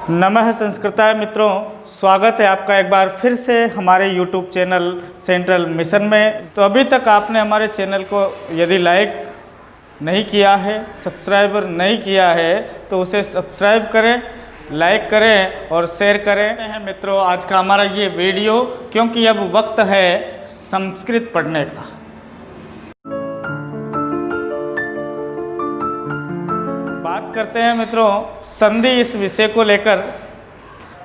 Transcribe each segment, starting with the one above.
नमः संस्कृताय मित्रों, स्वागत है आपका एक बार फिर से हमारे YouTube चैनल सेंट्रल मिशन में। तो अभी तक आपने हमारे चैनल को यदि लाइक नहीं किया है, सब्सक्राइबर नहीं किया है, तो उसे सब्सक्राइब करें, लाइक करें और शेयर करें। मित्रों, आज का हमारा ये वीडियो, क्योंकि अब वक्त है संस्कृत पढ़ने का। बात करते हैं मित्रों संधि इस विषय को लेकर।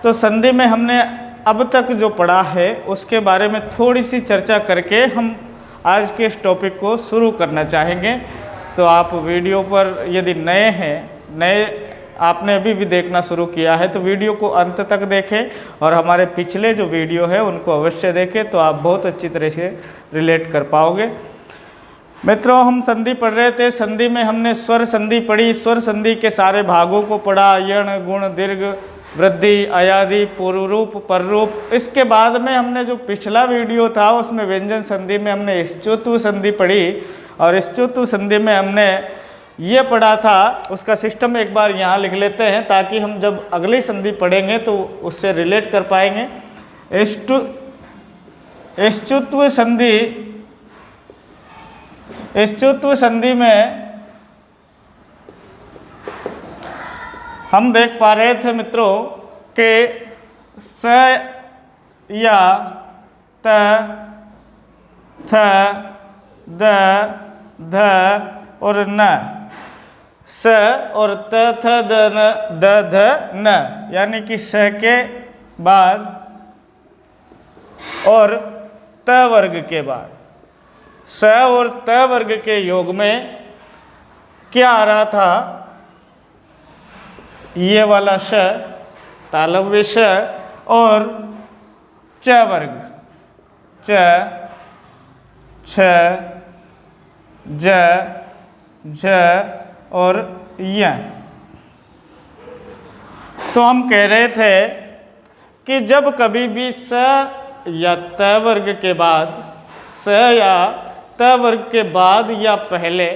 तो संधि में हमने अब तक जो पढ़ा है उसके बारे में थोड़ी सी चर्चा करके हम आज के इस टॉपिक को शुरू करना चाहेंगे। तो आप वीडियो पर यदि नए आपने अभी भी देखना शुरू किया है तो वीडियो को अंत तक देखें और हमारे पिछले जो वीडियो है उनको अवश्य देखें, तो आप बहुत अच्छी तरह से रिलेट कर पाओगे। मित्रों, हम संधि पढ़ रहे थे। संधि में हमने स्वर संधि पढ़ी, स्वर संधि के सारे भागों को पढ़ा, यण, गुण, दीर्घ, वृद्धि, अयादि, पूर्वरूप, पररूप। इसके बाद में हमने जो पिछला वीडियो था उसमें व्यंजन संधि में हमने स्तुत्व संधि पढ़ी, और स्तुत्व संधि में हमने ये पढ़ा था, उसका सिस्टम एक बार यहाँ लिख लेते हैं ताकि हम जब अगली संधि पढ़ेंगे तो उससे रिलेट कर पाएंगे। स्तुत्व संधि में हम देख पा रहे थे मित्रों कि स या त थ द ध और न, स और त थ द न द ध न, यानी कि स के बाद और त वर्ग के बाद, स और त वर्ग के योग में क्या आ रहा था? ये वाला श, तालव्य श, और च वर्ग, च, छ, ज, झ और य। तो हम कह रहे थे कि जब कभी भी स या त वर्ग के बाद, स या त वर्ग के बाद या पहले,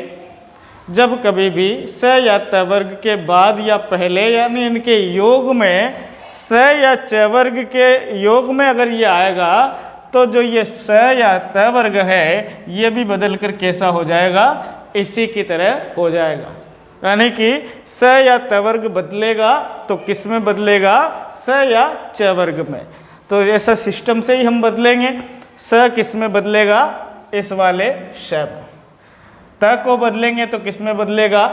जब कभी भी स या त वर्ग के बाद या पहले, यानी इनके योग में स या च वर्ग के योग में अगर ये आएगा तो जो ये स या त वर्ग है ये भी बदल कर कैसा हो जाएगा? इसी की तरह हो जाएगा। यानी कि स या त वर्ग बदलेगा तो किस में बदलेगा? स या च वर्ग में। तो ऐसा सिस्टम से ही हम बदलेंगे। स किस में बदलेगा? इस वाले श में। त को बदलेंगे तो किस में बदलेगा?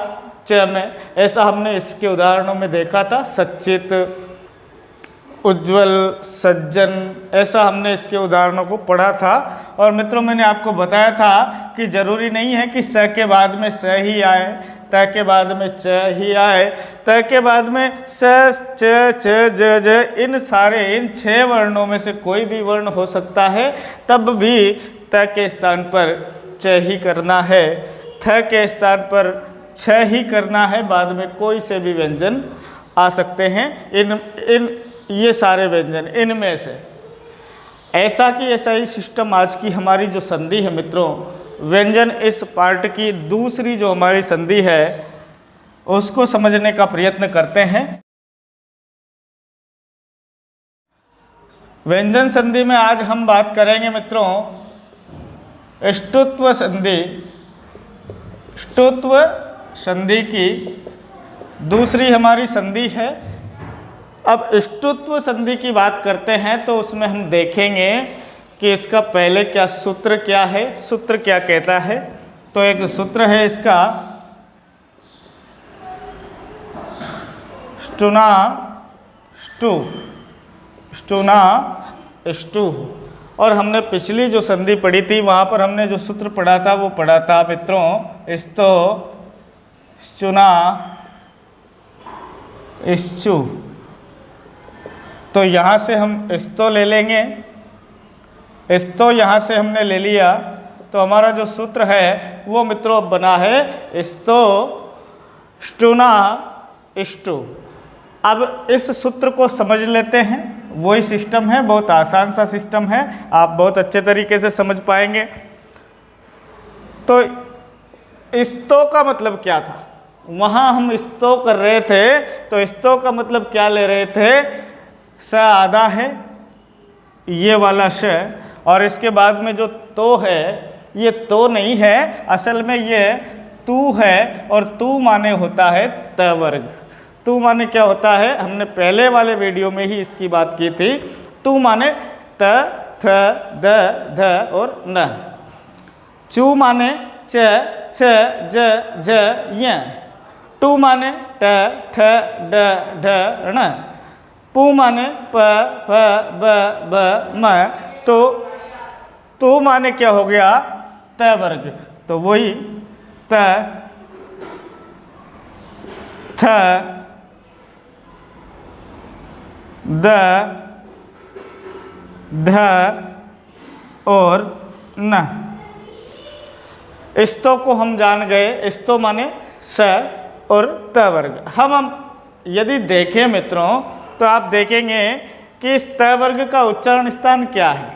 च में। ऐसा हमने इसके उदाहरणों में देखा था। सच्चित, उज्ज्वल, सज्जन, ऐसा हमने इसके उदाहरणों को पढ़ा था। और मित्रों, मैंने आपको बताया था कि जरूरी नहीं है कि स के बाद में स ही आए, त के बाद में च ही आए, त के बाद में स, च, च, ज, ज, इन 6 वर्णों में से कोई भी वर्ण हो सकता है। तब भी त के स्थान पर च ही करना है, थ के स्थान पर छ ही करना है। बाद में कोई से भी व्यंजन आ सकते हैं, ये सारे व्यंजन इनमें से। ऐसा ही सिस्टम आज की हमारी जो संधि है मित्रों, व्यंजन इस पार्ट की दूसरी जो हमारी संधि है उसको समझने का प्रयत्न करते हैं। व्यंजन संधि में आज हम बात करेंगे मित्रों स्तुत्व संधि। स्तुत्व संधि की दूसरी हमारी संधि है। अब स्तुत्व संधि की बात करते हैं तो उसमें हम देखेंगे कि इसका पहले क्या सूत्र क्या है, सूत्र क्या कहता है। तो एक सूत्र है इसका स्टुना स्टू, स्टुना स्टू। और हमने पिछली जो संधि पढ़ी थी वहाँ पर हमने जो सूत्र पढ़ा था वो पढ़ा था मित्रों स्तो, स्टुना, स्चू। तो यहाँ से हम स्तो ले लेंगे। स्तो यहाँ से हमने ले लिया तो हमारा जो सूत्र है वो मित्रों बना है स्तो, स्टुना, स्टू। अब इस सूत्र को समझ लेते हैं। वही सिस्टम है, बहुत आसान सा सिस्टम है, आप बहुत अच्छे तरीके से समझ पाएंगे। तो स्तो का मतलब क्या था? वहाँ हम स्तो कर रहे थे तो स्तो का मतलब क्या ले रहे थे, स आधा है ये वाला श, और इसके बाद में जो तो है ये तो नहीं है, असल में ये तू है, और तू माने होता है त वर्ग। तू माने क्या होता है, हमने पहले वाले वीडियो में ही इसकी बात की थी। तू माने त, थ, द, ध और न। चू माने च, छ, ज, झ, य। टू माने ट, ठ, ड, ढ, ण। पू माने प, फ, ब, ब, म। तो माने क्या हो गया, त वर्ग। तो वही त, थ, द, ध और न। स्तो को हम जान गए, स्तो माने स और त वर्ग। हम यदि देखें मित्रों तो आप देखेंगे कि इस त वर्ग का उच्चारण स्थान क्या है,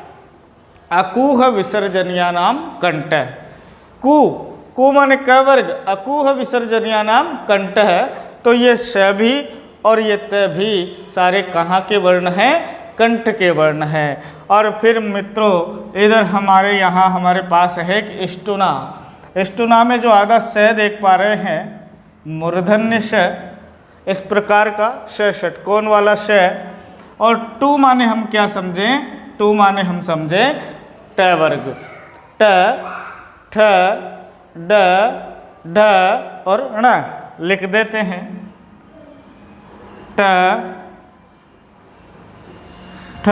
अकूह विसर्जनीया नाम कंठ। कू माने क वर्ग, अकूह विसर्जनीया नाम कंठ है। तो ये श भी और ये त भी सारे कहाँ के वर्ण हैं, कंठ के वर्ण हैं। और फिर मित्रों इधर हमारे यहाँ हमारे पास है कि स्टुना। स्टुना में जो आधा स देख पा रहे हैं, मूर्धन्य श, इस प्रकार का श, षटकोण वाला श। और टू माने हम क्या समझें, टू माने हम समझें ट वर्ग। ट, ठ, ड, ढ और ण लिख देते हैं। ट, ठ,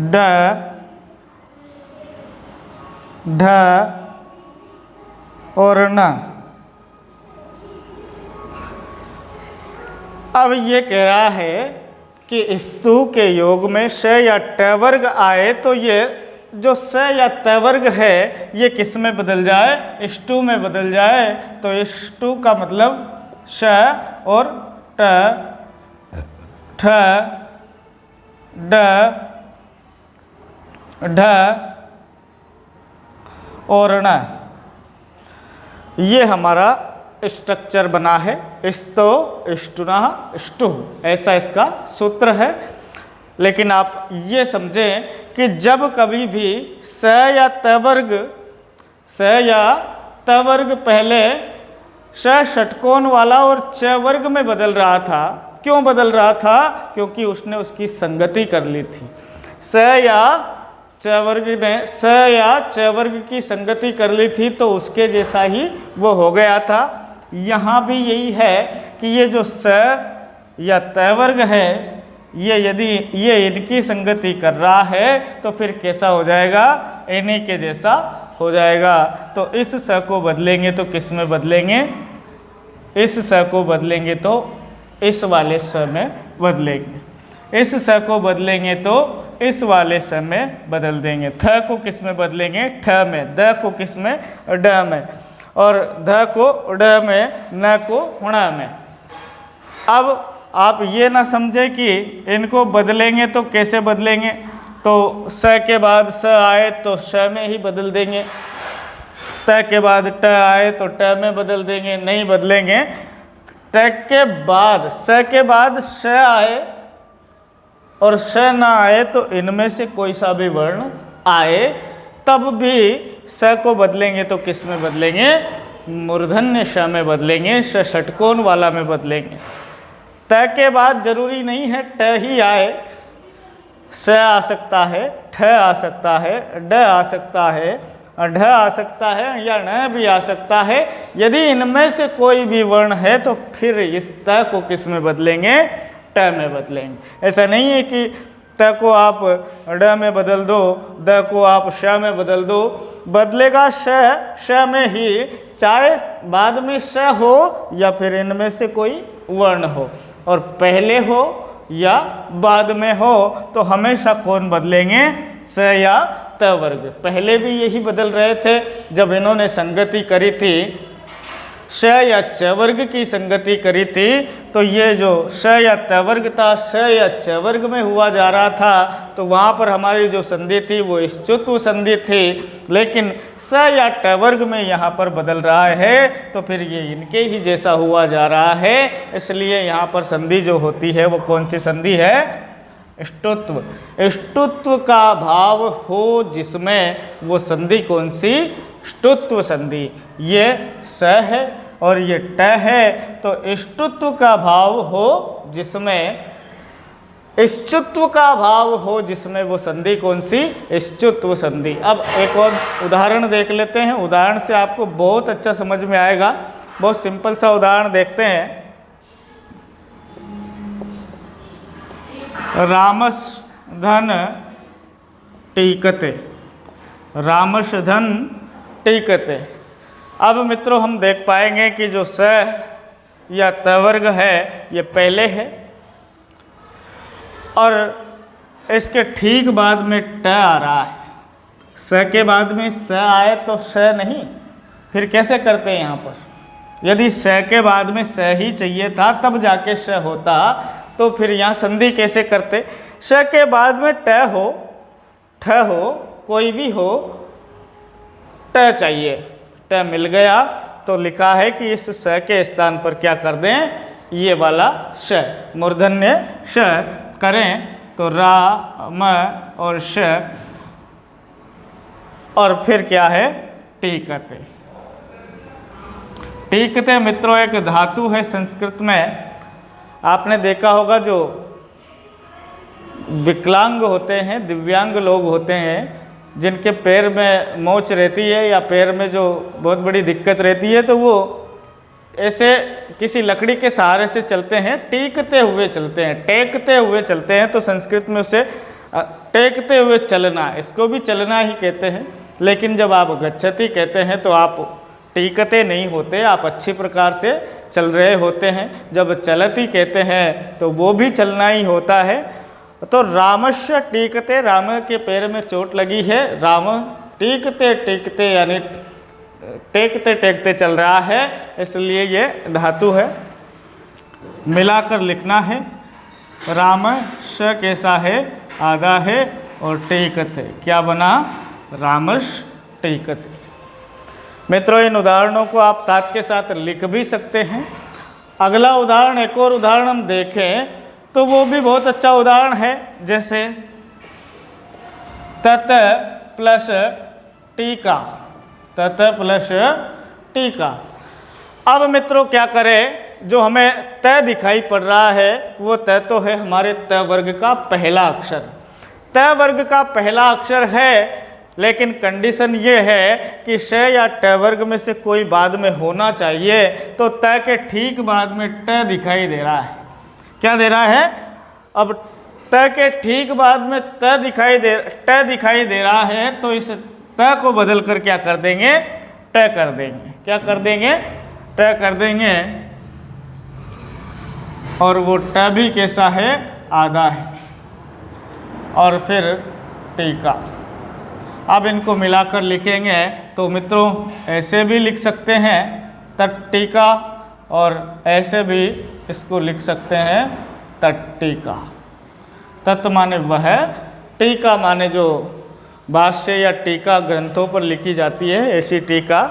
ड, ढ और न। अब ये कह रहा है कि स्तु के योग में श या ट वर्ग आए तो ये जो स या त वर्ग है ये किस में बदल जाए, स्टु में बदल जाए। तो स्टु का मतलब श और ट, ठ, ड, ढ और ण, ये हमारा स्ट्रक्चर बना है। स्तो, स्टुना, स्टु, ऐसा इसका सूत्र है। लेकिन आप ये समझें कि जब कभी भी स या त वर्ग पहले श षटकोण वाला और च वर्ग में बदल रहा था। क्यों बदल रहा था, क्योंकि उसने उसकी संगति कर ली थी। स या च वर्ग की संगति कर ली थी तो उसके जैसा ही वो हो गया था। यहाँ भी यही है कि ये जो स या त वर्ग है ये यदि ये इनकी संगति कर रहा है तो फिर कैसा हो जाएगा, इन्हीं के जैसा हो जाएगा। तो इस स को बदलेंगे तो किस में बदलेंगे, इस स को बदलेंगे तो इस वाले स में बदलेंगे, इस स को बदलेंगे तो इस वाले स में बदल देंगे। थ को किस में बदलेंगे, ठ में। द को किस में, ड में। और ध को ड में, न को ण में। अब आप ये ना समझे कि इनको बदलेंगे तो कैसे बदलेंगे, तो स के बाद स आए तो श में ही बदल देंगे, त के बाद ट आए तो ट में बदल देंगे, नहीं बदलेंगे। ट के बाद स के बाद श आए और श ना आए तो इनमें से कोई सा भी वर्ण आए तब भी स को बदलेंगे तो किस में बदलेंगे, मूर्धन्य श में बदलेंगे, श षटकोण वाला में बदलेंगे। त के बाद जरूरी नहीं है ट ही आए, स आ सकता है, ठ आ सकता है, ड आ सकता है, ढ आ सकता है या ण भी आ सकता है। यदि इनमें से कोई भी वर्ण है तो फिर इस त को किस में बदलेंगे, ट में बदलेंगे। ऐसा नहीं है कि त को आप ड में बदल दो, द को आप श में बदल दो, बदलेगा श में ही, चाहे बाद में श हो या फिर इनमें से कोई वर्ण हो, और पहले हो या बाद में हो तो हमेशा कौन बदलेंगे, स या त वर्ग। पहले भी यही बदल रहे थे जब इन्होंने संगति करी थी श या च वर्ग की संगति करी थी, तो ये जो श या त वर्ग था श या च वर्ग में हुआ जा रहा था, तो वहाँ पर हमारी जो संधि थी वो इष्टुत्व संधि थी। लेकिन स या ट वर्ग में यहाँ पर बदल रहा है, तो फिर ये इनके ही जैसा हुआ जा रहा है, इसलिए यहाँ पर संधि जो होती है वो कौन सी संधि है? इष्टुत्व। इष्टुत्व का भाव हो जिसमें, वो संधि कौन सी? इष्टुत्व संधि। ये स है और ये ट है, तो इष्टुत्व का भाव हो जिसमें, इष्टुत्व का भाव हो जिसमें, वो संधि कौन सी? इष्टुत्व संधि। अब एक और उदाहरण देख लेते हैं, उदाहरण से आपको बहुत अच्छा समझ में आएगा। बहुत सिंपल सा उदाहरण देखते हैं। रामस धन टीकते, रामस धन टीकते। अब मित्रों हम देख पाएंगे कि जो स या त वर्ग है ये पहले है और इसके ठीक बाद में ट आ रहा है। स के बाद में स आए तो श नहीं, फिर कैसे करते हैं यहाँ पर? यदि स के बाद में स ही चाहिए था तब जाके श होता, तो फिर यहाँ संधि कैसे करते? श के बाद में ट हो, ठ हो, कोई भी हो, ट चाहिए, ट मिल गया तो लिखा है कि इस स के स्थान पर क्या कर दें? ये वाला श, मूर्धन्य श करें, तो रा म और श, और फिर क्या है? टीकते। टीकते मित्रों एक धातु है संस्कृत में। आपने देखा होगा जो विकलांग होते हैं, दिव्यांग लोग होते हैं, जिनके पैर में मोच रहती है या पैर में जो बहुत बड़ी दिक्कत रहती है, तो वो ऐसे किसी लकड़ी के सहारे से चलते हैं, टीकते हुए चलते हैं, टेकते हुए चलते हैं। तो संस्कृत में उसे टेकते हुए चलना, इसको भी चलना ही कहते हैं। लेकिन जब आप गच्छति कहते हैं तो आप टीकते नहीं होते, आप अच्छी प्रकार से चल रहे होते हैं। जब चलती कहते हैं तो वो भी चलना ही होता है। तो रामस्य टीकते, राम के पैर में चोट लगी है, राम टीकते टीकते यानी टेकते टेकते चल रहा है, इसलिए ये धातु है। मिलाकर लिखना है। राम श कैसा है? आधा है, और टेकते क्या बना? रामश टेकते। मित्रों इन उदाहरणों को आप साथ के साथ लिख भी सकते हैं। अगला उदाहरण, एक और उदाहरण हम देखें तो वो भी बहुत अच्छा उदाहरण है। जैसे तत प्लस टीका, तत प्लस टीका। अब मित्रों क्या करें? जो हमें त दिखाई पड़ रहा है वो त तो है हमारे त वर्ग का पहला अक्षर, त वर्ग का पहला अक्षर है। लेकिन कंडीशन ये है कि श या ट वर्ग में से कोई बाद में होना चाहिए। तो त के ठीक बाद में ट दिखाई दे रहा है। क्या दे रहा है? अब त के ठीक बाद में ट दिखाई दे रहा है, तो इस त को बदल कर क्या कर देंगे? ट कर देंगे। क्या कर देंगे? ट कर देंगे। और वो ट भी कैसा है? आधा है। और फिर टीका। अब इनको मिलाकर लिखेंगे तो मित्रों ऐसे भी लिख सकते हैं तट्टिका, और ऐसे भी इसको लिख सकते हैं तट्टिका। तत् माने वह, टीका माने जो भाष्य या टीका ग्रंथों पर लिखी जाती है, ऐसी टीका।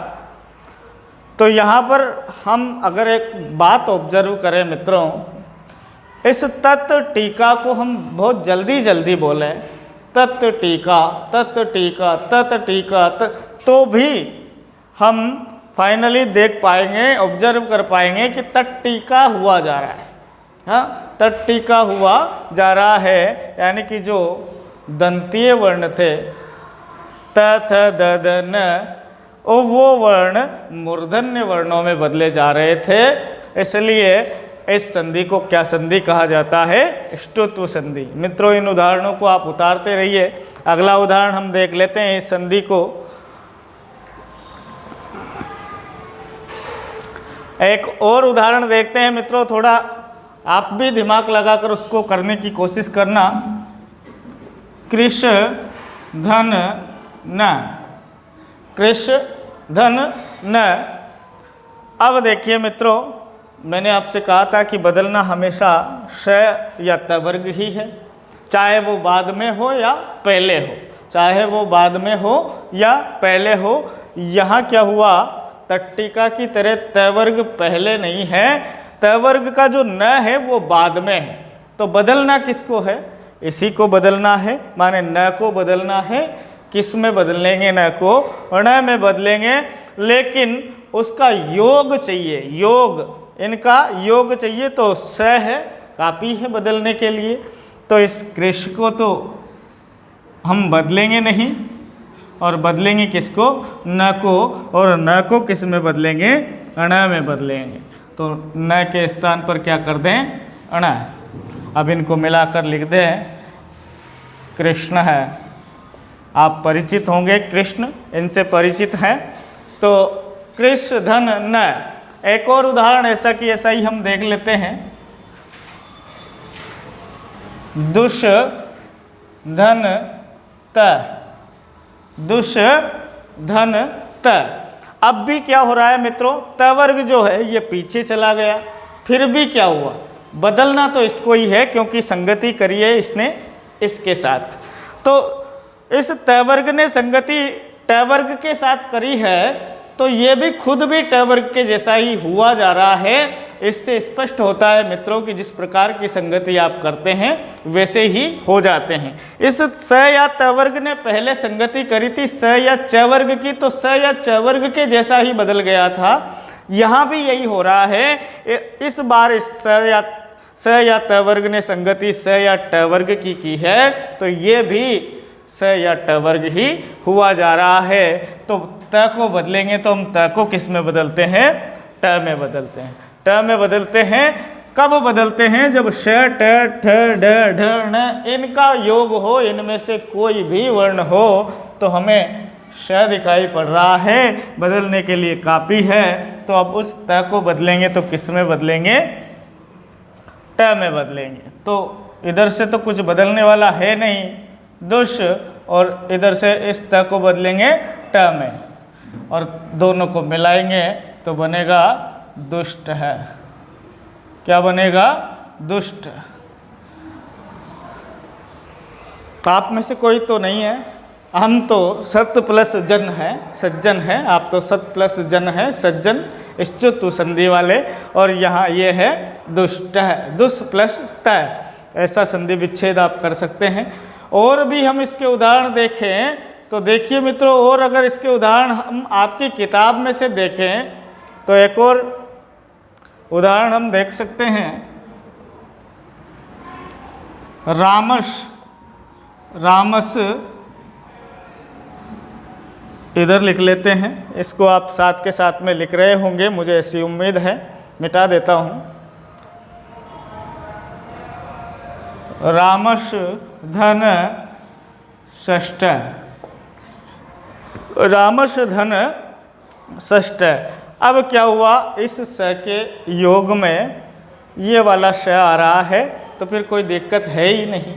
तो यहाँ पर हम अगर एक बात ऑब्जर्व करें मित्रों, इस तत् टीका को हम बहुत जल्दी जल्दी बोलें, तत् टीका, तत् टीका, तत् टीका, तो भी हम फाइनली देख पाएंगे, ऑब्जर्व कर पाएंगे कि तट्टिका हुआ जा रहा है। हाँ, तट्टिका हुआ जा रहा है, यानी कि जो दंतीय वर्ण थे त थ द द न, वो वर्ण मूर्धन्य वर्णों में बदले जा रहे थे। इसलिए इस संधि को क्या संधि कहा जाता है? इष्टुत्व संधि। मित्रों इन उदाहरणों को आप उतारते रहिए। अगला उदाहरण हम देख लेते हैं इस संधि को। एक और उदाहरण देखते हैं मित्रों, थोड़ा आप भी दिमाग लगाकर उसको करने की कोशिश करना। कृष धन न, कृष धन न। अब देखिए मित्रों, मैंने आपसे कहा था कि बदलना हमेशा श या त वर्ग ही है, चाहे वो बाद में हो या पहले हो, चाहे वो बाद में हो या पहले हो। यहाँ क्या हुआ, तट्टिका की तरह त वर्ग पहले नहीं है, त वर्ग का जो न है वो बाद में है। तो बदलना किसको है, इसी को बदलना है, माने न को बदलना है। किस में बदलेंगे, न को ण में बदलेंगे, लेकिन उसका योग चाहिए, योग, इनका योग चाहिए। तो स है, कापी है बदलने के लिए, तो इस कृष को तो हम बदलेंगे नहीं, और बदलेंगे किसको, न को, और न को किस में बदलेंगे, अण में बदलेंगे। तो न के स्थान पर क्या कर दें, अण। अब इनको मिलाकर लिख दें, कृष्ण है। आप परिचित होंगे, कृष्ण, इनसे परिचित हैं। तो कृष धन न। एक और उदाहरण ऐसा कि ऐसा ही हम देख लेते हैं, दुष धन त, दुष धन त। अब भी क्या हो रहा है मित्रों, त वर्ग जो है ये पीछे चला गया, फिर भी क्या हुआ, बदलना तो इसको ही है, क्योंकि संगति करी है इसने इसके साथ। तो इस त वर्ग ने संगति ट वर्ग के साथ करी है, तो ये भी खुद भी ट वर्ग के जैसा ही हुआ जा रहा है। इससे स्पष्ट होता है मित्रों कि जिस प्रकार की संगति आप करते हैं वैसे ही हो जाते हैं। इस स या त वर्ग ने पहले संगति करी थी स या च वर्ग की, तो स या च वर्ग के जैसा ही बदल गया था। यहाँ भी यही हो रहा है। इस बार इस स या त वर्ग ने संगति स या ट वर्ग की है, तो ये भी स या ट वर्ग ही हुआ जा रहा है। तो त को बदलेंगे तो हम त को किस में बदलते हैं, ट में बदलते हैं, ट में बदलते हैं। कब बदलते हैं, जब श ट ठ ड ढ ण इनका योग हो, इनमें से कोई भी वर्ण हो, तो हमें श दिखाई पड़ रहा है, बदलने के लिए कापी है। तो अब उस त को बदलेंगे तो किस में बदलेंगे, ट में बदलेंगे। तो इधर से तो कुछ बदलने वाला है नहीं, दुष, और इधर से इस त को बदलेंगे ट में, और दोनों को मिलाएंगे तो बनेगा दुष्ट है। क्या बनेगा, दुष्ट। आप में से कोई तो नहीं है, हम तो सत प्लस जन है, सज्जन है, आप तो सत प्लस जन है, सज्जन, इष्टु संधि वाले, और यहाँ ये है दुष्ट है, दुष्ट प्लस त, ऐसा संधि विच्छेद आप कर सकते हैं। और भी हम इसके उदाहरण देखें तो देखिए मित्रों, और अगर इसके उदाहरण हम आपकी किताब में से देखें तो एक और उदाहरण हम देख सकते हैं, रामस, रामस इधर लिख लेते हैं। इसको आप साथ के साथ में लिख रहे होंगे, मुझे ऐसी उम्मीद है। मिटा देता हूँ, रामस धन षष्ठ, रामस धन षष्ठ। अब क्या हुआ, इस स के योग में ये वाला श आ रहा है, तो फिर कोई दिक्कत है ही नहीं।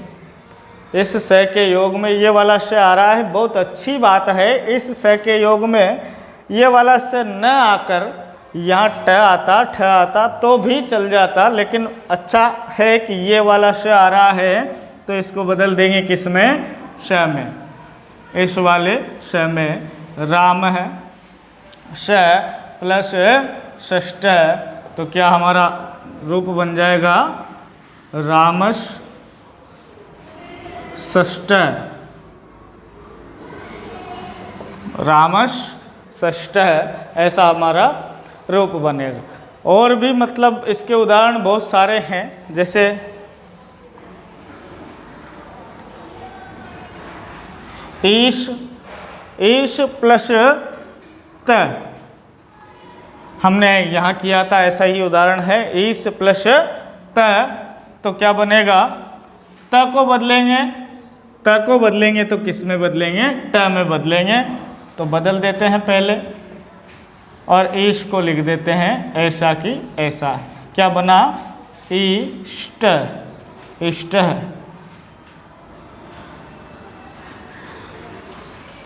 इस स के योग में ये वाला श आ रहा है, बहुत अच्छी बात है। इस स के योग में ये वाला स न आकर यहाँ ट आता, ठ आता तो भी चल जाता, लेकिन अच्छा है कि ये वाला श आ रहा है, तो इसको बदल देंगे किस में, श में। इस वाले श में राम है, श प्लस षष्ठ, तो क्या हमारा रूप बन जाएगा, रामस षष्ठ, रामस षष्ठ, ऐसा हमारा रूप बनेगा। और भी मतलब इसके उदाहरण बहुत सारे हैं, जैसे ईश, ईश प्लस त, हमने यहाँ किया था, ऐसा ही उदाहरण है, ईश प्लस त, तो क्या बनेगा, त को बदलेंगे, त को बदलेंगे तो किस में बदलेंगे, ट में बदलेंगे। तो बदल देते हैं पहले, और ईश को लिख देते हैं ऐसा कि ऐसा। क्या बना, इष्ट, इष्ट है।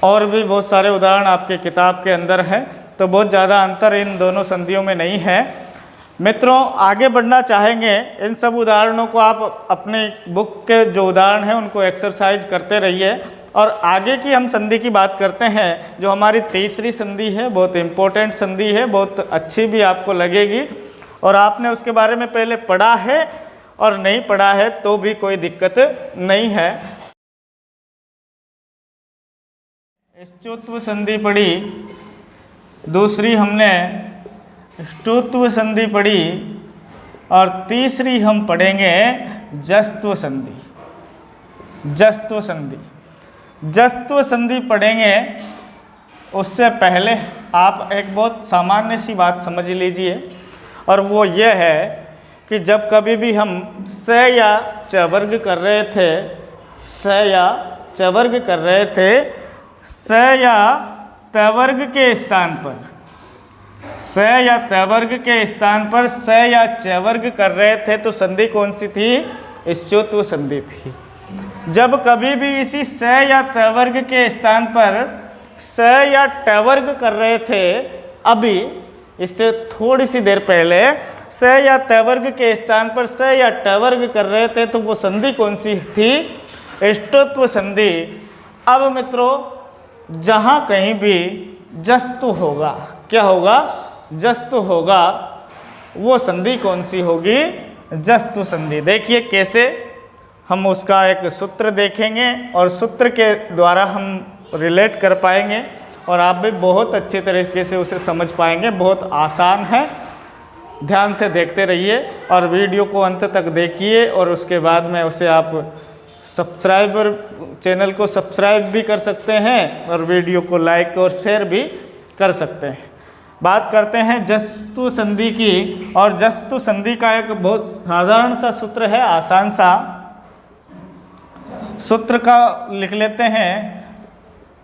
और भी बहुत सारे उदाहरण आपके किताब के अंदर है, तो तो बहुत ज़्यादा अंतर इन दोनों संधियों में नहीं है। मित्रों, आगे बढ़ना चाहेंगे, इन सब उदाहरणों को आप अपने बुक के जो उदाहरण हैं उनको एक्सरसाइज करते रहिए। और आगे की हम संधि की बात करते हैं, जो हमारी तीसरी संधि है, बहुत इम्पोर्टेंट संधि है, बहुत अच्छी भी आपको लगेगी। और आपने उसके बारे में पहले पढ़ा है और नहीं पढ़ा है तो भी कोई दिक्कत नहीं है। ष्टुत्व संधि पढ़ी, दूसरी हमने ष्टुत्व संधि पढ़ी, और तीसरी हम पढ़ेंगे जस्त्व संधि। जस्त्व संधि, जस्त्व संधि पढ़ेंगे उससे पहले आप एक बहुत सामान्य सी बात समझ लीजिए, और वो ये है कि जब कभी भी हम स या च वर्ग कर रहे थे, स या च वर्ग कर रहे थे, स या त वर्ग के स्थान पर, स या त वर्ग के स्थान पर स या च वर्ग कर रहे थे, तो संधि कौन सी थी? ष्टुत्व संधि थी। जब कभी भी इसी स या त वर्ग के स्थान पर स या ट वर्ग कर रहे थे, अभी इससे थोड़ी सी देर पहले स या त वर्ग के स्थान पर स या ट वर्ग कर रहे थे, तो वो संधि कौन सी थी? ष्टुत्व संधि। अब मित्रों, जहाँ कहीं भी जस्तु होगा, क्या होगा? जस्तु होगा, वो संधि कौन सी होगी? जस्तु संधि। देखिए कैसे, हम उसका एक सूत्र देखेंगे और सूत्र के द्वारा हम रिलेट कर पाएंगे और आप भी बहुत अच्छे तरीके से उसे समझ पाएंगे। बहुत आसान है, ध्यान से देखते रहिए और वीडियो को अंत तक देखिए, और उसके बाद में उसे आप सब्सक्राइबर चैनल को सब्सक्राइब भी कर सकते हैं और वीडियो को लाइक और शेयर भी कर सकते हैं। बात करते हैं जस्तु संधि की, और जस्तु संधि का एक बहुत साधारण सा सूत्र है, आसान सा सूत्र का लिख लेते हैं।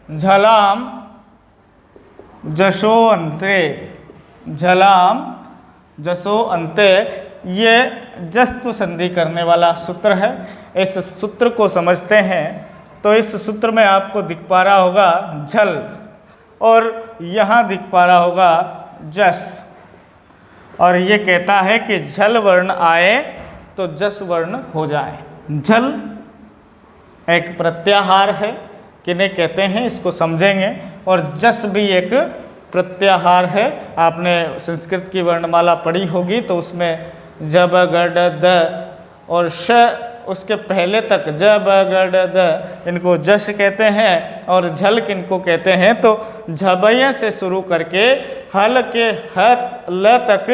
झलाम जशो अंते, झलाम जसो अंते, ये जस्तु संधि करने वाला सूत्र है। इस सूत्र को समझते हैं तो इस सूत्र में आपको दिख पा रहा होगा झल, और यहाँ दिख पा रहा होगा जस, और ये कहता है कि झल वर्ण आए तो जस वर्ण हो जाए। झल एक प्रत्याहार है, किन्हें कहते हैं इसको समझेंगे, और जस भी एक प्रत्याहार है। आपने संस्कृत की वर्णमाला पढ़ी होगी तो उसमें ज ब ग ड द और श उसके पहले तक ज ब ग ड द, इनको जश कहते हैं, और झल किनको कहते हैं? तो झबय से शुरू करके हल के ह ल तक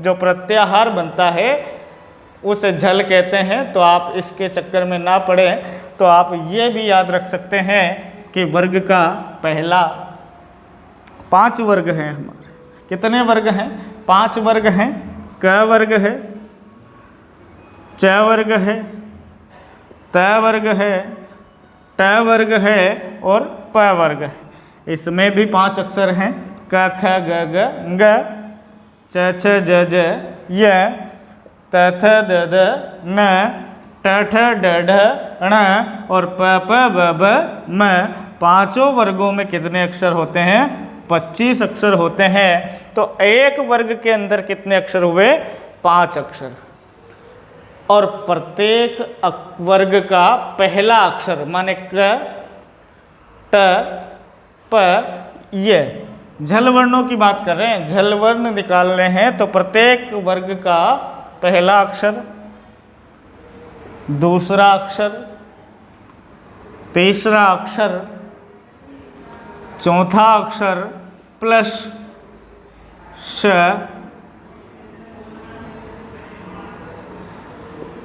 जो प्रत्याहार बनता है उसे झल कहते हैं। तो आप इसके चक्कर में ना पड़ें, तो आप ये भी याद रख सकते हैं कि वर्ग का पहला 5 वर्ग हैं हमारे। कितने वर्ग हैं? 5 वर्ग हैं। क वर्ग है, च वर्ग है, त वर्ग है, ट वर्ग है और प वर्ग है। इसमें भी 5 अक्षर हैं, क ख ग घ ङ, च छ ज ज य, त थ द द न, ट ठ ड ढ ण और प प ब ब म। 5 वर्गों में कितने अक्षर होते हैं? 25 अक्षर होते हैं। तो एक वर्ग के अंदर कितने अक्षर हुए? 5 अक्षर। और प्रत्येक वर्ग का पहला अक्षर माने क, ट, प, ये झल वर्णों की बात कर रहे हैं, झल वर्ण निकाल रहे हैं। तो प्रत्येक वर्ग का पहला अक्षर, दूसरा अक्षर, तीसरा अक्षर, चौथा अक्षर प्लस श,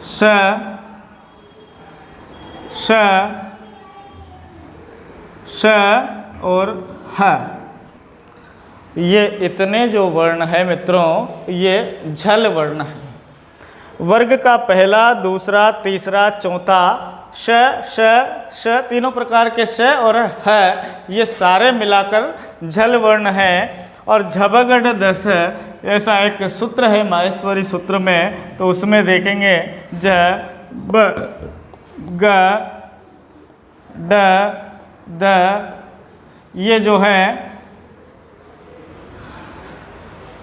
स, श, श और ह। ये इतने जो वर्ण है मित्रों, ये झल वर्ण है। वर्ग का पहला, दूसरा, तीसरा, चौथा, श, श, श, तीनों प्रकार के श और ह, ये सारे मिलाकर झल वर्ण है। और झबगड दस ऐसा एक सूत्र है माहेश्वरी सूत्र में, तो उसमें देखेंगे ज, ब, ग, ड, द, ये जो है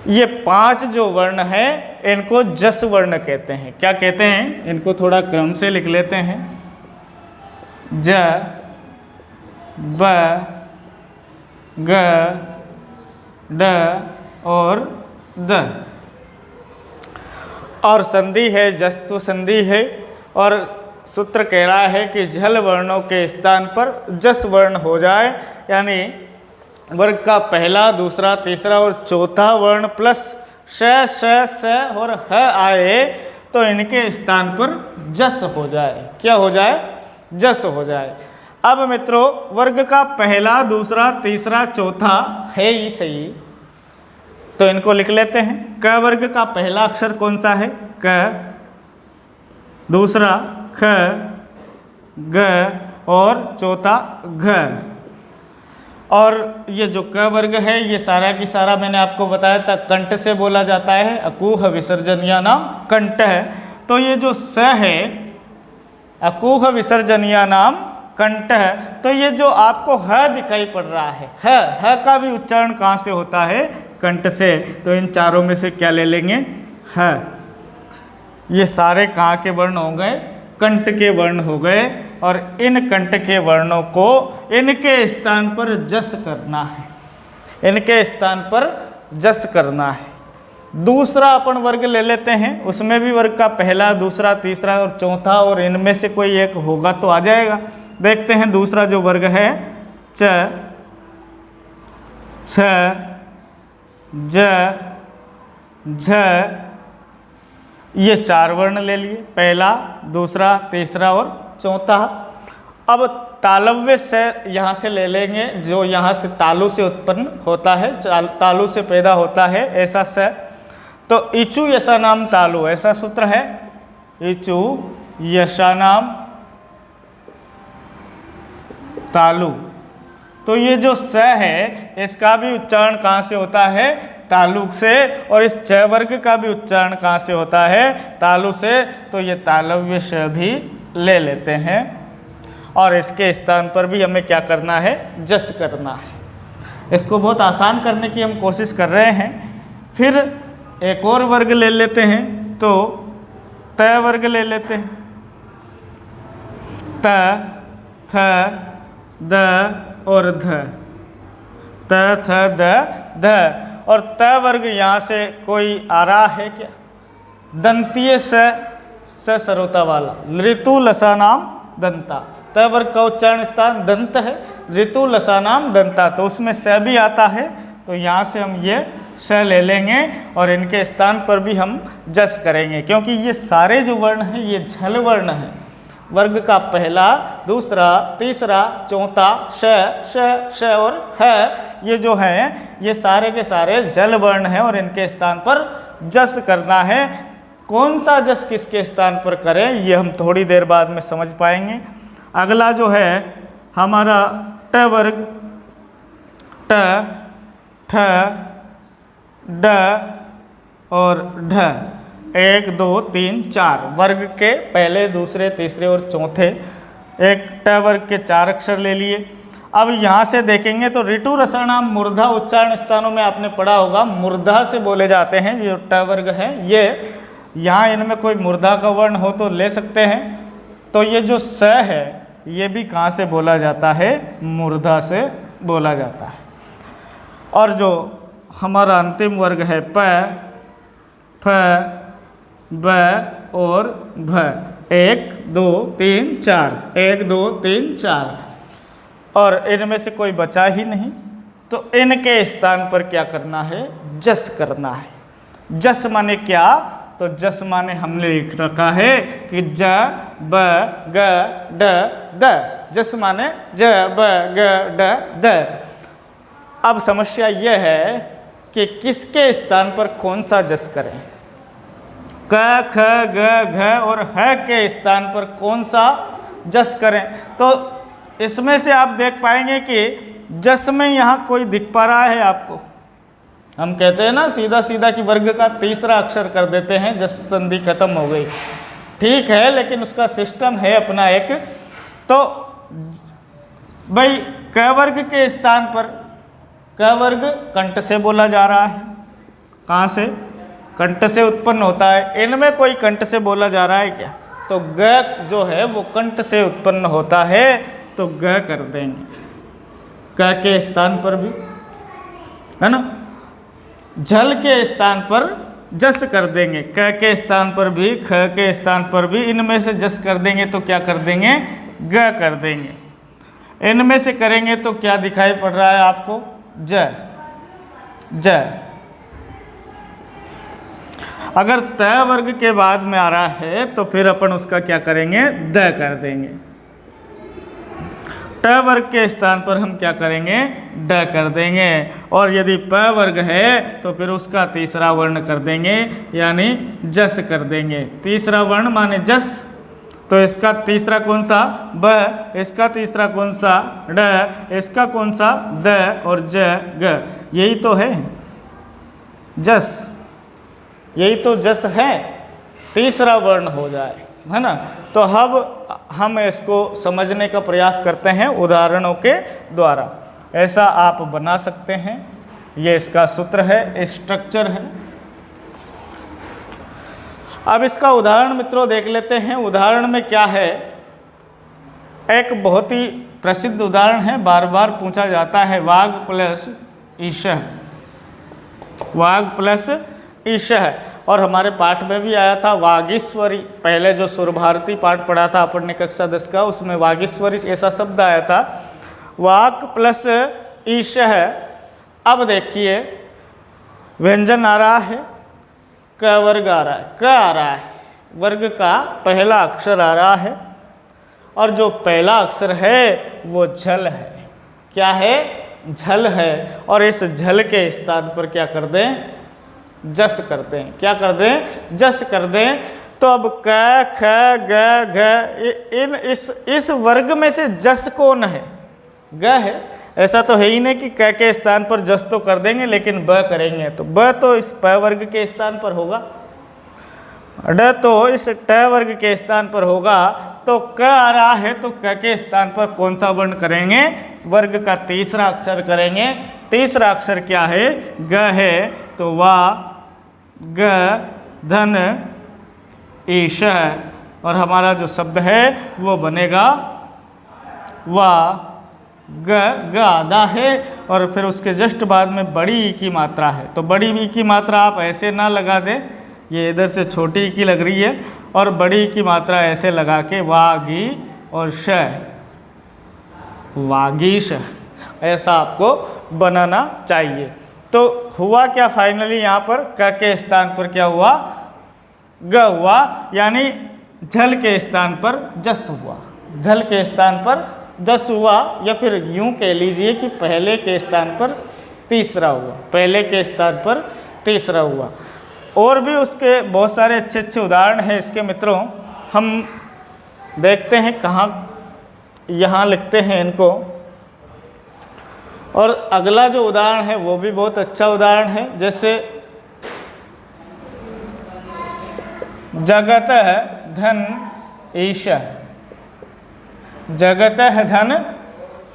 ये 5 जो वर्ण हैं इनको जस वर्ण कहते हैं। क्या कहते हैं? इनको थोड़ा क्रम से लिख लेते हैं। ज, ब, ग, ड और द। और संधि है, जस्तु संधि है। और सूत्र कह रहा है कि झल वर्णों के स्थान पर जस वर्ण हो जाए, यानी वर्ग का पहला, दूसरा, तीसरा और चौथा वर्ण प्लस श, श, स और ह आए तो इनके स्थान पर जस हो जाए। क्या हो जाए? जस हो जाए। अब मित्रों, वर्ग का पहला, दूसरा, तीसरा, चौथा है ही सही, तो इनको लिख लेते हैं। क वर्ग का पहला अक्षर कौन सा है? क, दूसरा ख, ग और चौथा घ। और ये जो क वर्ग है ये सारा की सारा मैंने आपको बताया था कंठ से बोला जाता है। अकूह विसर्जनीय नाम कंठ है। तो ये जो स है, अकूह विसर्जनीय नाम कंठ है। तो ये जो आपको ह दिखाई पड़ रहा है, ह का भी उच्चारण कहाँ से होता है? कंठ से। तो इन चारों में से क्या ले लेंगे? ह। ये सारे कहाँ के वर्ण हो गए? कंठ के वर्ण हो गए। और इन कंठ के वर्णों को इनके स्थान पर जस करना है, इनके स्थान पर जस करना है। दूसरा अपन वर्ग ले लेते हैं, उसमें भी वर्ग का पहला, दूसरा, तीसरा और चौथा, और इनमें से कोई एक होगा तो आ जाएगा। देखते हैं दूसरा जो वर्ग है, च, छ, ज, झ। ये 4 वर्ण ले लिए, पहला, दूसरा, तीसरा और चौथा। अब तालव्य से यहाँ से ले लेंगे, जो यहाँ से तालु से उत्पन्न होता है, तालु से पैदा होता है, ऐसा स। तो इचु यशा नाम तालु, ऐसा सूत्र है। इचु यशा नाम तालु। तो ये जो स है इसका भी उच्चारण कहाँ से होता है? तालु से। और इस च वर्ग का भी उच्चारण कहाँ से होता है? तालु से। तो ये तालव्य श भी ले लेते हैं। और इसके स्थान पर भी हमें क्या करना है? जस करना है। इसको बहुत आसान करने की हम कोशिश कर रहे हैं। फिर एक और वर्ग ले लेते हैं, तो त वर्ग ले लेते हैं। त, थ, द और ध। त, थ, द, ध। और त वर्ग यहाँ से कोई आ रहा है क्या? दंतीय स सरोता वाला, ऋतु लसा नाम दंता। त वर्ग का उच्चारण स्थान दंत है, ऋतु लसा नाम दंता। तो उसमें स भी आता है, तो यहाँ से हम ये स ले लेंगे और इनके स्थान पर भी हम जस करेंगे, क्योंकि ये सारे जो वर्ण हैं ये झल वर्ण हैं। वर्ग का पहला, दूसरा, तीसरा, चौथा, श, श, श और ह, ये जो हैं ये सारे के सारे जल वर्ण हैं और इनके स्थान पर जस करना है। कौन सा जस किसके स्थान पर करें ये हम थोड़ी देर बाद में समझ पाएंगे। अगला जो है हमारा ट वर्ग, ट, ठ, ड और ढ। 1, 2, 3, 4 वर्ग के पहले, दूसरे, तीसरे और चौथे। एक ट वर्ग के 4 अक्षर ले लिए। अब यहाँ से देखेंगे तो ऋतु रसानाम मूर्धा उच्चारण स्थानों में आपने पढ़ा होगा, मूर्धा से बोले जाते हैं। ये ट वर्ग है, ये यहाँ इनमें कोई मूर्धा का वर्ण हो तो ले सकते हैं। तो ये जो स है ये भी कहाँ से बोला जाता है? मूर्धा से बोला जाता है। और जो हमारा अंतिम वर्ग है प, फ, ब और भ। 1, 2, 3, 4, 1, 2, 3, 4 और इनमें से कोई बचा ही नहीं, तो इनके स्थान पर क्या करना है? जस करना है। जस माने क्या? तो जस माने हमने लिख रखा है कि ज, ब, ग, ड, द। जस माने ज, ब, ग, ड, द। अब समस्या यह है कि किसके स्थान पर कौन सा जस करें? क, ख, ग, घ और ह के स्थान पर कौन सा जस करें? तो इसमें से आप देख पाएंगे कि जस में यहाँ कोई दिख पा रहा है आपको? हम कहते हैं ना सीधा सीधा कि वर्ग का तीसरा अक्षर कर देते हैं, जस संधि खत्म हो गई। ठीक है, लेकिन उसका सिस्टम है अपना एक। तो भाई क वर्ग के स्थान पर, क वर्ग कंठ से बोला जा रहा है, कहाँ से? कंठ से उत्पन्न होता है। इनमें कोई कंठ से बोला जा रहा है क्या? तो ग जो है वो कंठ से उत्पन्न होता है, तो ग कर देंगे। क के स्थान पर भी, है ना, झल के स्थान पर जस कर देंगे, क के स्थान पर भी, ख के स्थान पर भी, इनमें से जस कर देंगे तो क्या कर देंगे? ग कर देंगे। इनमें से करेंगे तो क्या दिखाई पड़ रहा है आपको? ज। ज अगर त वर्ग के बाद में आ रहा है तो फिर अपन उसका क्या करेंगे? द कर देंगे। ट वर्ग के स्थान पर हम क्या करेंगे? ड कर देंगे। और यदि प वर्ग है तो फिर उसका तीसरा वर्ण कर देंगे, यानी जस कर देंगे। तीसरा वर्ण माने जस, तो इसका तीसरा कौन सा? ब, इसका तीसरा कौन सा? ड, इसका कौन सा? द, और ज ग। यही तो है जस, यही तो जस है, तीसरा वर्ण हो जाए, है ना। तो अब हम इसको समझने का प्रयास करते हैं उदाहरणों के द्वारा। ऐसा आप बना सकते हैं, ये इसका सूत्र है, स्ट्रक्चर है। अब इसका उदाहरण मित्रों देख लेते हैं। उदाहरण में क्या है? एक बहुत ही प्रसिद्ध उदाहरण है, बार बार पूछा जाता है, वाग प्लस ईश। वाग प्लस ईश है, और हमारे पाठ में भी आया था वागीश्वरी। पहले जो सुरभारती पाठ पढ़ा था अपन ने कक्षा 10 का, उसमें वागीश्वरी ऐसा शब्द आया था। वाक प्लस ईश है। अब देखिए व्यंजन आ रहा है, क वर्ग आ रहा है, क आ रहा है, वर्ग का पहला अक्षर आ रहा है, और जो पहला अक्षर है वो झल है। क्या है? झल है। और इस झल के स्थान पर क्या कर दें? जस कर दें। क्या कर दें? जस कर दें। तो अब क, ख, ग, घ, इस वर्ग में से जस कौन है? ग है। ऐसा तो है ही नहीं कि क के स्थान पर जस तो कर देंगे लेकिन ब करेंगे, तो ब तो इस प वर्ग के स्थान पर होगा, ड तो इस ट वर्ग के स्थान पर होगा। तो क आ रहा है तो क के स्थान पर कौन सा वर्ण करेंगे? वर्ग का तीसरा अक्षर करेंगे। तीसरा अक्षर क्या है? ग है। तो वा ग धन ईश है, और हमारा जो शब्द है वो बनेगा वा ग आधा है, और फिर उसके जस्ट बाद में बड़ी ई की मात्रा है। तो बड़ी ई की मात्रा आप ऐसे ना लगा दें, ये इधर से छोटी ई की लग रही है, और बड़ी की मात्रा ऐसे लगा के वागी और श, वागीश, ऐसा आपको बनाना चाहिए। तो हुआ क्या फाइनली? यहाँ पर क के स्थान पर क्या हुआ? ग हुआ, यानी झल के स्थान पर जस हुआ। झल के स्थान पर जस हुआ, या फिर यूं कह लीजिए कि पहले के स्थान पर तीसरा हुआ। पहले के स्थान पर तीसरा हुआ। और भी उसके बहुत सारे अच्छे अच्छे उदाहरण हैं इसके मित्रों, हम देखते हैं कहाँ, यहाँ लिखते हैं इनको। और अगला जो उदाहरण है वो भी बहुत अच्छा उदाहरण है। जैसे जगत धन ईश, जगत धन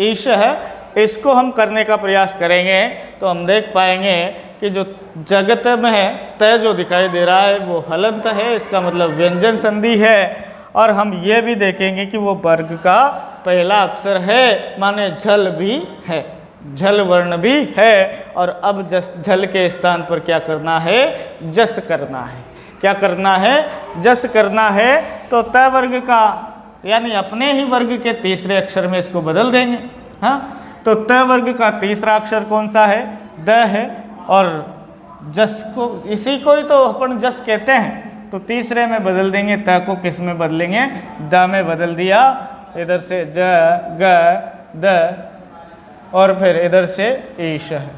ईश है, इसको हम करने का प्रयास करेंगे तो हम देख पाएंगे कि जो जगत में है तय जो दिखाई दे रहा है वो हलंत है, इसका मतलब व्यंजन संधि है। और हम ये भी देखेंगे कि वो वर्ग का पहला अक्षर है, माने झल भी है, झल वर्ण भी है। और अब झल के स्थान पर क्या करना है? जस करना है। क्या करना है? जस करना है। तो त वर्ग का, यानी अपने ही वर्ग के तीसरे अक्षर में इसको बदल देंगे। हाँ, तो त वर्ग का तीसरा अक्षर कौन सा है? द है। और जस को, इसी को ही तो अपन जस कहते हैं, तो तीसरे में बदल देंगे। त को किस में बदलेंगे? द में बदल दिया। इधर से ज ग द, और फिर इधर से ईश है,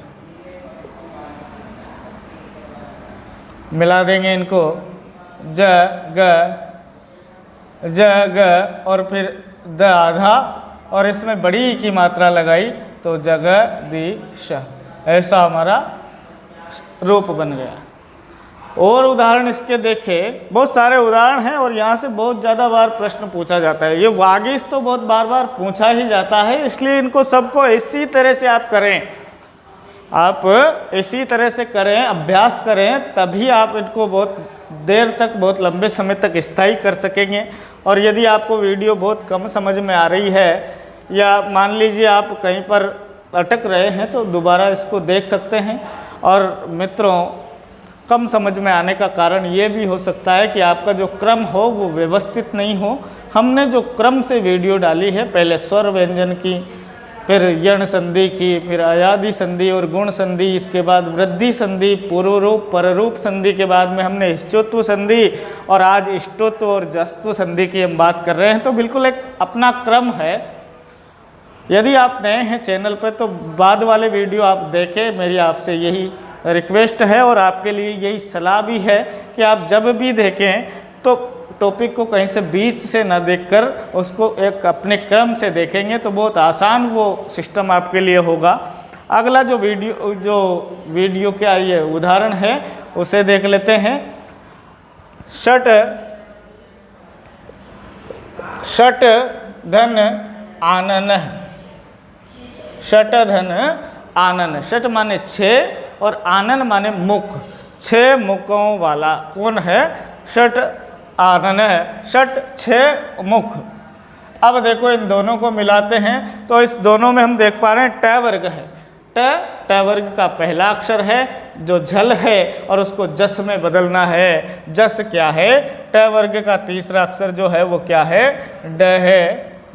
मिला देंगे इनको, ज ग, और फिर द आधा, और इसमें बड़ी की मात्रा लगाई तो जगदीश, ऐसा हमारा रूप बन गया। और उदाहरण इसके देखें, बहुत सारे उदाहरण हैं और यहाँ से बहुत ज़्यादा बार प्रश्न पूछा जाता है। ये वागीश तो बहुत बार बार पूछा ही जाता है, इसलिए इनको सबको इसी तरह से आप करें। आप इसी तरह से करें, अभ्यास करें, तभी आप इनको बहुत देर तक, बहुत लंबे समय तक स्थायी कर सकेंगे। और यदि आपको वीडियो बहुत कम समझ में आ रही है या मान लीजिए आप कहीं पर अटक रहे हैं तो दोबारा इसको देख सकते हैं। और मित्रों, कम समझ में आने का कारण ये भी हो सकता है कि आपका जो क्रम हो वो व्यवस्थित नहीं हो। हमने जो क्रम से वीडियो डाली है, पहले स्वर व्यंजन की, फिर यण संधि की, फिर अयादि संधि और गुण संधि, इसके बाद वृद्धि संधि, पूर्वरूप पररूप संधि के बाद में हमने इष्टोत्व संधि, और आज इष्टोत्व और जस्तु संधि की हम बात कर रहे हैं। तो बिल्कुल एक अपना क्रम है। यदि आप नए हैं चैनल पर तो बाद वाले वीडियो आप देखें, मेरी आपसे यही रिक्वेस्ट है और आपके लिए यही सलाह भी है कि आप जब भी देखें तो टॉपिक को कहीं से बीच से न देखकर उसको एक अपने क्रम से देखेंगे तो बहुत आसान वो सिस्टम आपके लिए होगा। अगला जो वीडियो क्या ये उदाहरण है उसे देख लेते हैं। षट धन आनन, षट धन आनन। षट माने 6 और आनन माने मुख, 6 मुखों वाला कौन है? षट आनन है, षट 6 मुख। अब देखो इन दोनों को मिलाते हैं तो इस दोनों में हम देख पा रहे हैं ट वर्ग है। ट वर्ग का पहला अक्षर है जो झल है और उसको जस में बदलना है। जस क्या है? ट वर्ग का तीसरा अक्षर जो है वो क्या है? ड है।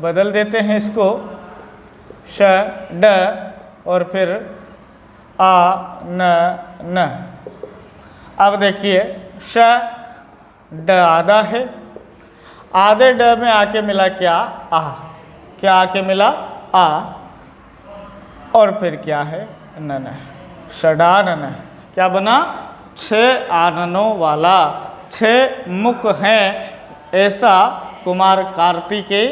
बदल देते हैं इसको, श ड और फिर आ न। अब देखिए श ड आधा है, आधे ड में आके मिला क्या? आ। क्या आके मिला? आ। और फिर क्या है? नन। षडानन। क्या बना? 6 आननों वाला, 6 मुख हैं ऐसा कुमार कार्तिकेय,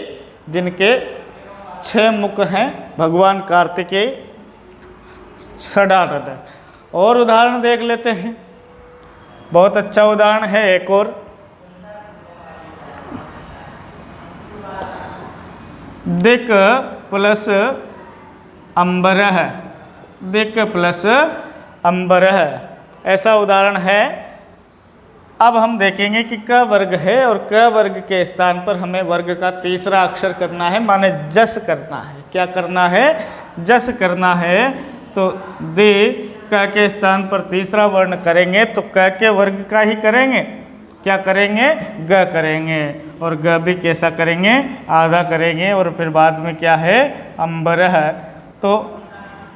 जिनके 6 मुख हैं भगवान कार्तिकेय, षडानन। और उदाहरण देख लेते हैं, बहुत अच्छा उदाहरण है एक और। दिक् प्लस अंबरः, दिक् प्लस अंबरः, ऐसा उदाहरण है। अब हम देखेंगे कि क वर्ग है और क वर्ग के स्थान पर हमें वर्ग का तीसरा अक्षर करना है, माने जस करना है। क्या करना है? जस करना है। तो दि क के स्थान पर तीसरा वर्ण करेंगे तो क के वर्ग का ही करेंगे। क्या करेंगे? ग करेंगे। और ग भी कैसा करेंगे? आधा करेंगे। और फिर बाद में क्या है? अंबरः। तो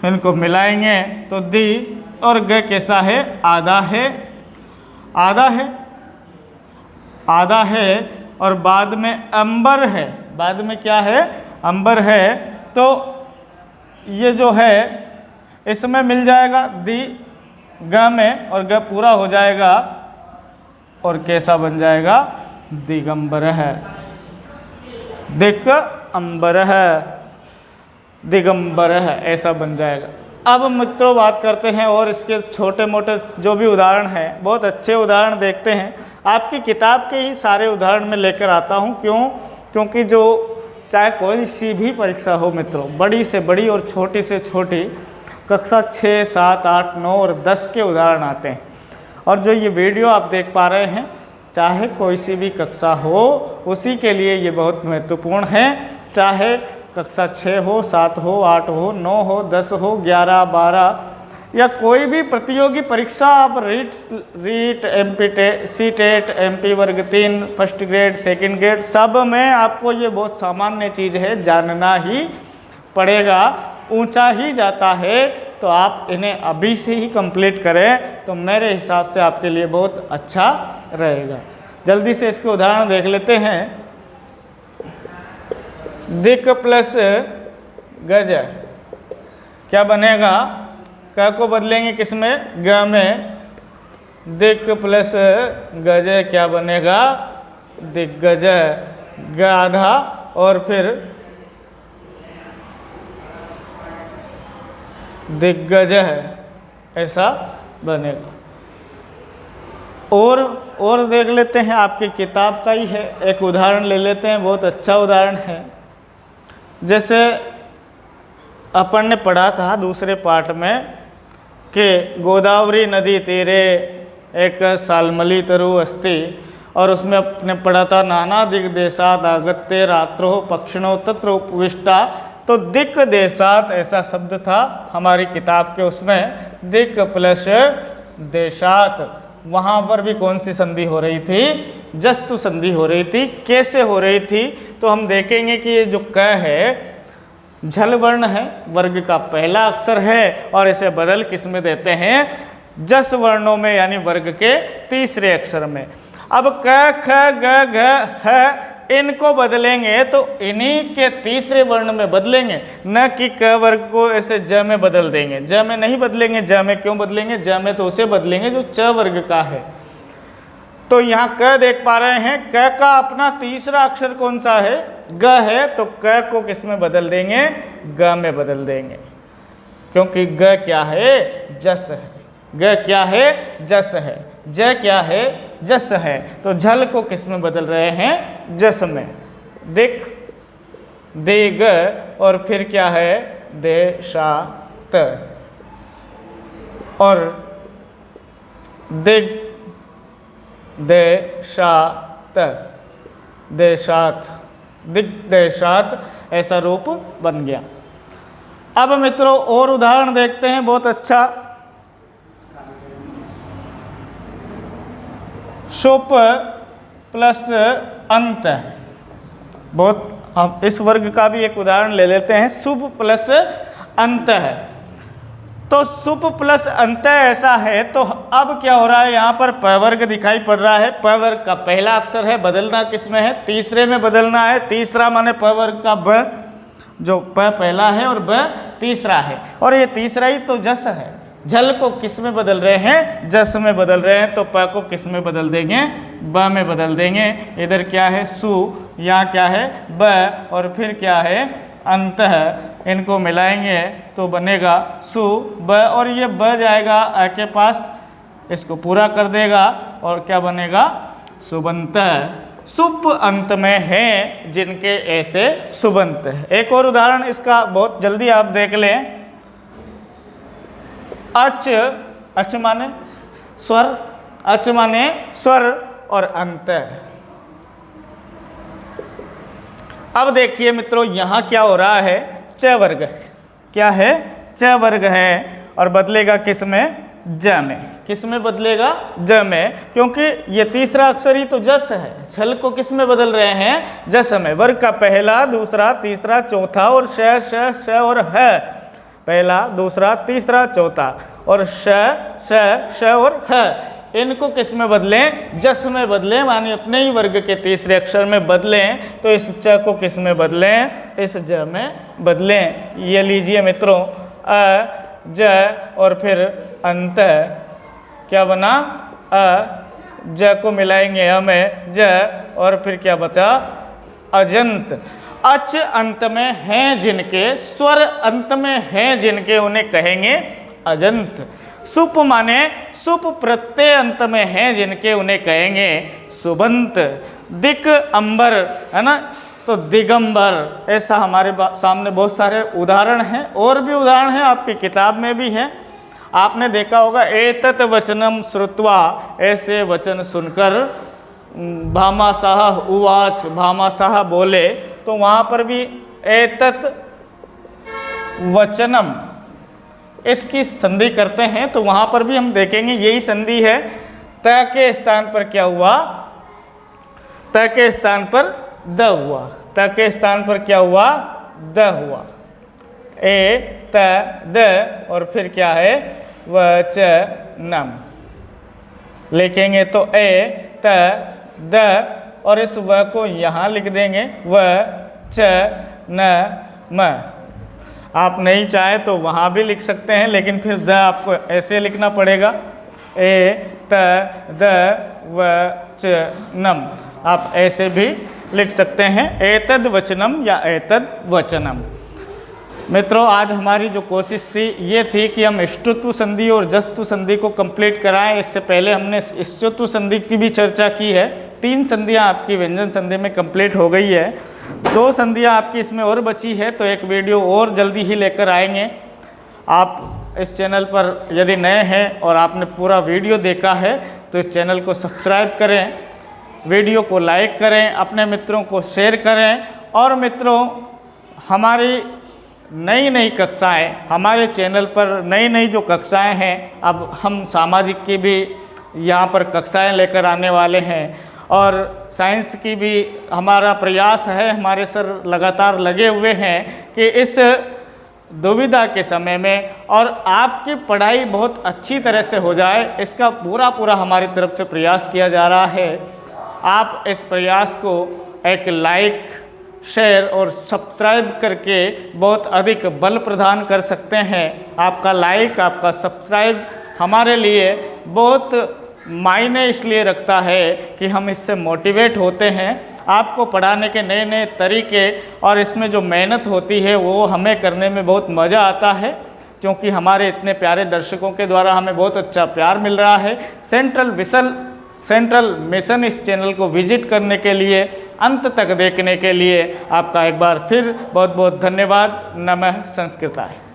इनको मिलाएंगे तो दी और ग कैसा है? आधा है, आधा है, आधा है। और बाद में अंबर है, बाद में क्या है? अंबर है। तो ये जो है इसमें मिल जाएगा दी ग में और ग पूरा हो जाएगा और कैसा बन जाएगा? दिगंबरः, दिक् अंबरः, दिगंबरः, ऐसा बन जाएगा। अब मित्रों बात करते हैं और इसके छोटे मोटे जो भी उदाहरण हैं, बहुत अच्छे उदाहरण देखते हैं। आपकी किताब के ही सारे उदाहरण में लेकर आता हूँ। क्यों? क्योंकि जो चाहे कोई सी भी परीक्षा हो मित्रों, बड़ी से बड़ी और छोटी से छोटी, कक्षा 6, 7, 8, 9 और 10 के उदाहरण आते हैं। और जो ये वीडियो आप देख पा रहे हैं, चाहे कोई सी भी कक्षा हो, उसी के लिए ये बहुत महत्वपूर्ण है। चाहे कक्षा 6 हो, 7 हो, 8 हो, 9 हो, 10 हो, 11, 12 या कोई भी प्रतियोगी परीक्षा आप रीट MP CTET MP वर्ग 3 फर्स्ट ग्रेड, सेकंड ग्रेड, सब में आपको ये बहुत सामान्य चीज़ है, जानना ही पड़ेगा। ऊंचा ही जाता है तो आप इन्हें अभी से ही कंप्लीट करें तो मेरे हिसाब से आपके लिए बहुत अच्छा रहेगा। जल्दी से इसके उदाहरण देख लेते हैं। दिक् प्लस गज, क्या बनेगा? क को बदलेंगे किसमें? ग में। दिक् प्लस गज क्या बनेगा? दिग्गज। ग आधा और फिर दिग्गज है, ऐसा बनेगा। और देख लेते हैं, आपकी किताब का ही है, एक उदाहरण ले लेते हैं, बहुत अच्छा उदाहरण है। जैसे अपन ने पढ़ा था दूसरे पार्ट में कि गोदावरी नदी तीरे एक सालमली तरु अस्ति, और उसमें अपने पढ़ा था नाना दिक देशात आगत्य रात्रो पक्षिणों तत्र उपविष्टा। तो दिक देशात ऐसा शब्द था हमारी किताब के, उसमें दिक प्लस देशात, वहाँ पर भी कौन सी संधि हो रही थी? जस्तु संधि हो रही थी। कैसे हो रही थी? तो हम देखेंगे कि ये जो क है झल वर्ण है, वर्ग का पहला अक्षर है, और इसे बदल किस में देते हैं? जस वर्णों में, यानी वर्ग के तीसरे अक्षर में। अब क ख ग घ ह इनको बदलेंगे तो इन्हीं के तीसरे वर्ण में बदलेंगे, न कि क वर्ग को ऐसे ज में बदल देंगे। ज में नहीं बदलेंगे। ज में क्यों बदलेंगे? ज में तो उसे बदलेंगे जो च वर्ग का है। तो यहाँ क देख पा रहे हैं, क का अपना तीसरा अक्षर कौन सा है? ग है। तो क को किस में बदल देंगे? ग में बदल देंगे, क्योंकि ग क्या है? जस है। ग क्या है? जस है। ज क्या है? जस है। तो झल को किस में बदल रहे हैं? जस में। दिक, देग, और फिर क्या है? देशात, और दिग देशात, देशात, दिग्देशात, ऐसा रूप बन गया। अब मित्रों और उदाहरण देखते हैं, बहुत अच्छा। शुप प्लस अंत, बहुत, हम इस वर्ग का भी एक उदाहरण ले लेते हैं। शुभ प्लस अंत है। तो शुभ प्लस अंत ऐसा है, तो अब क्या हो रहा है? यहाँ पर प वर्ग दिखाई पड़ रहा है। प वर्ग का पहला अक्षर है, बदलना किस में है? तीसरे में बदलना है। तीसरा माने प वर्ग का ब, जो प पहला है और ब तीसरा है, और ये तीसरा ही तो जस है। झल को किस में बदल रहे हैं? जस में बदल रहे हैं। तो प को किस में बदल देंगे? ब में बदल देंगे। इधर क्या है? सु, यहाँ क्या है? ब, और फिर क्या है? अंत है। इनको मिलाएंगे तो बनेगा सु ब, और ये ब जाएगा अ के पास, इसको पूरा कर देगा, और क्या बनेगा? सुबंत। सुप अंत में है जिनके ऐसे सुबंत है। एक और उदाहरण इसका बहुत जल्दी आप देख लें। अच, अच माने स्वर, अच माने स्वर, और अंत। अब देखिए मित्रों, यहाँ क्या हो रहा है? च वर्ग। क्या है? च वर्ग है, और बदलेगा किस में? ज में। किस में बदलेगा? ज में, क्योंकि ये तीसरा अक्षर ही तो जस है। छल को किस में बदल रहे हैं? जस में। वर्ग का पहला, दूसरा, तीसरा, चौथा, और श श श और ह। पहला, दूसरा, तीसरा, चौथा, और श श श और ह। इनको किस में बदलें? जस में बदलें, माने अपने ही वर्ग के तीसरे अक्षर में बदलें। तो इस च को किस में बदलें? इस ज में बदलें। ये लीजिए मित्रों, अ ज और फिर अंत। क्या बना? अ ज को मिलाएंगे अ में ज, और फिर क्या बचा? अजंत। अच अंत में हैं जिनके, स्वर अंत में हैं जिनके, उन्हें कहेंगे अजंत। सुप माने सुप प्रत्यय अंत में हैं जिनके, उन्हें कहेंगे सुबंत। दिक अंबर है ना, तो दिगंबर। ऐसा हमारे सामने बहुत सारे उदाहरण हैं, और भी उदाहरण हैं, आपकी किताब में भी है। आपने देखा होगा, एतत् वचनम श्रुत्वा, ऐसे वचन सुनकर, भामाशाह उवाच, भामाशाह बोले। तो वहाँ पर भी एतत् वचनम, इसकी संधि करते हैं, तो वहाँ पर भी हम देखेंगे यही संधि है। त के स्थान पर क्या हुआ? त के स्थान पर द हुआ। त के स्थान पर क्या हुआ? द हुआ। ए त द, और फिर क्या है? वचनम। लिखेंगे तो ए त द, और इस व को यहाँ लिख देंगे व च न म। आप नहीं चाहे तो वहाँ भी लिख सकते हैं, लेकिन फिर द आपको ऐसे लिखना पड़ेगा, ए त द व च नम। आप ऐसे भी लिख सकते हैं, एतद वचनम या एतद वचनम। मित्रों, आज हमारी जो कोशिश थी ये थी कि हम इष्टुत्व संधि और जस्तु संधि को कंप्लीट कराएं। इससे पहले हमने इष्टुत्व संधि की भी चर्चा की है। 3 संधियां आपकी व्यंजन संधि में कंप्लीट हो गई है, 2 संधियां आपकी इसमें और बची है, तो एक वीडियो और जल्दी ही लेकर आएंगे। आप इस चैनल पर यदि नए हैं और आपने पूरा वीडियो देखा है तो इस चैनल को सब्सक्राइब करें, वीडियो को लाइक करें, अपने मित्रों को शेयर करें। और मित्रों, हमारी नई नई कक्षाएं, हमारे चैनल पर नई नई जो कक्षाएं हैं, अब हम सामाजिक की भी यहाँ पर कक्षाएं लेकर आने वाले हैं और साइंस की भी हमारा प्रयास है। हमारे सर लगातार लगे हुए हैं कि इस दुविधा के समय में और आपकी पढ़ाई बहुत अच्छी तरह से हो जाए, इसका पूरा हमारी तरफ से प्रयास किया जा रहा है। आप इस प्रयास को एक लाइक, शेयर और सब्सक्राइब करके बहुत अधिक बल प्रदान कर सकते हैं। आपका लाइक, आपका सब्सक्राइब हमारे लिए बहुत मायने इसलिए रखता है कि हम इससे मोटिवेट होते हैं। आपको पढ़ाने के नए नए तरीके और इसमें जो मेहनत होती है वो हमें करने में बहुत मज़ा आता है, क्योंकि हमारे इतने प्यारे दर्शकों के द्वारा हमें बहुत अच्छा प्यार मिल रहा है। सेंट्रल मिशन इस चैनल को विजिट करने के लिए, अंत तक देखने के लिए आपका एक बार फिर बहुत बहुत धन्यवाद। नमः संस्कृताय।